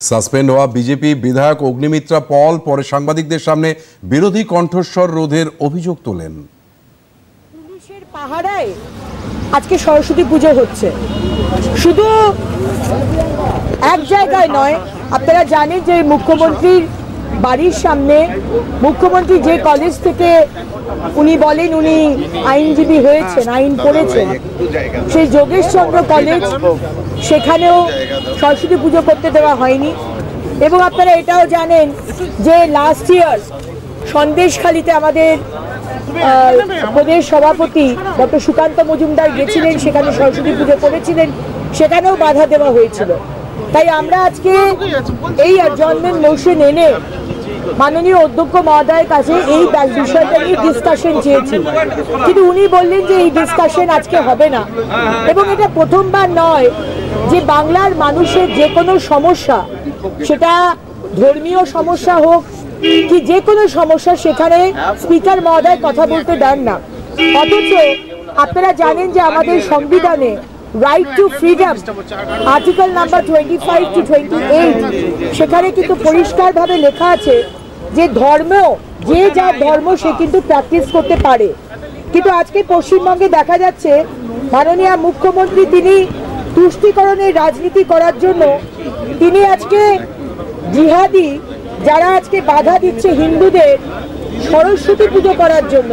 Suspend হওয়া BJP বিধায়ক অগ্নিমিত্রা পল পরে সাংবাদিকদের সামনে বিরোধী কণ্ঠস্বর রোধের অভিযোগ তোলেন। পুলিশের পাহারায় আজকে সরস্বতী পুজো হচ্ছে, শুধু এক জায়গায় নয়। আপনারা জানেন যে মুখ্যমন্ত্রীর বাড়ির সামনে, মুখ্যমন্ত্রী যে কলেজ থেকে উনি বলেন উনি আইনজীবী হয়েছেন, আইন পড়েছেন, সেই যোগেশচন্দ্র কলেজ, সেখানেও সরস্বতী পুজো করতে দেওয়া হয়নি। এবং আপনারা এটাও জানেন যে লাস্ট ইয়ার সন্দেশখালীতে আমাদের প্রদেশ সভাপতি ডক্টর সুকান্ত মজুমদার গেছিলেন, সেখানে সরস্বতী পুজো করেছিলেন, সেখানেও বাধা দেওয়া হয়েছিল। তাই আমরা আজকে এই অ্যাডজর্নমেন্ট মোশন এনে মাননীয় অধ্যক্ষ মহোদয়ের কাছে এই বিষয়টা নিয়ে ডিসকাশন চেয়েছি, কিন্তু উনি বললেন যে এই ডিসকাশন আজকে হবে না। এবং এটা প্রথমবার নয় যে বাংলার মানুষের যে কোনো সমস্যা, সেটা ধর্মীয় সমস্যা হোক কি যে কোনো সমস্যা, সেখানে স্পিকার মহোদয় কথা বলতে দেন না। অথচ আপনারা জানেন যে আমাদের সংবিধানে right two freedom article number 25 to 28, সেখানে কিন্তু পরিষ্কারভাবে লেখা আছে যে ধর্ম, যে যার ধর্ম সে কিন্তু প্র্যাকটিস করতে পারে। কিন্তু আজকে পশ্চিমবঙ্গে দেখা যাচ্ছে মাননীয় মুখ্যমন্ত্রী তিনি তুষ্টিকরণের রাজনীতি করার জন্য তিনি আজকে জিহাদি যারা আজকে বাধা দিচ্ছে হিন্দুদের সরস্বতী পুজো করার জন্য।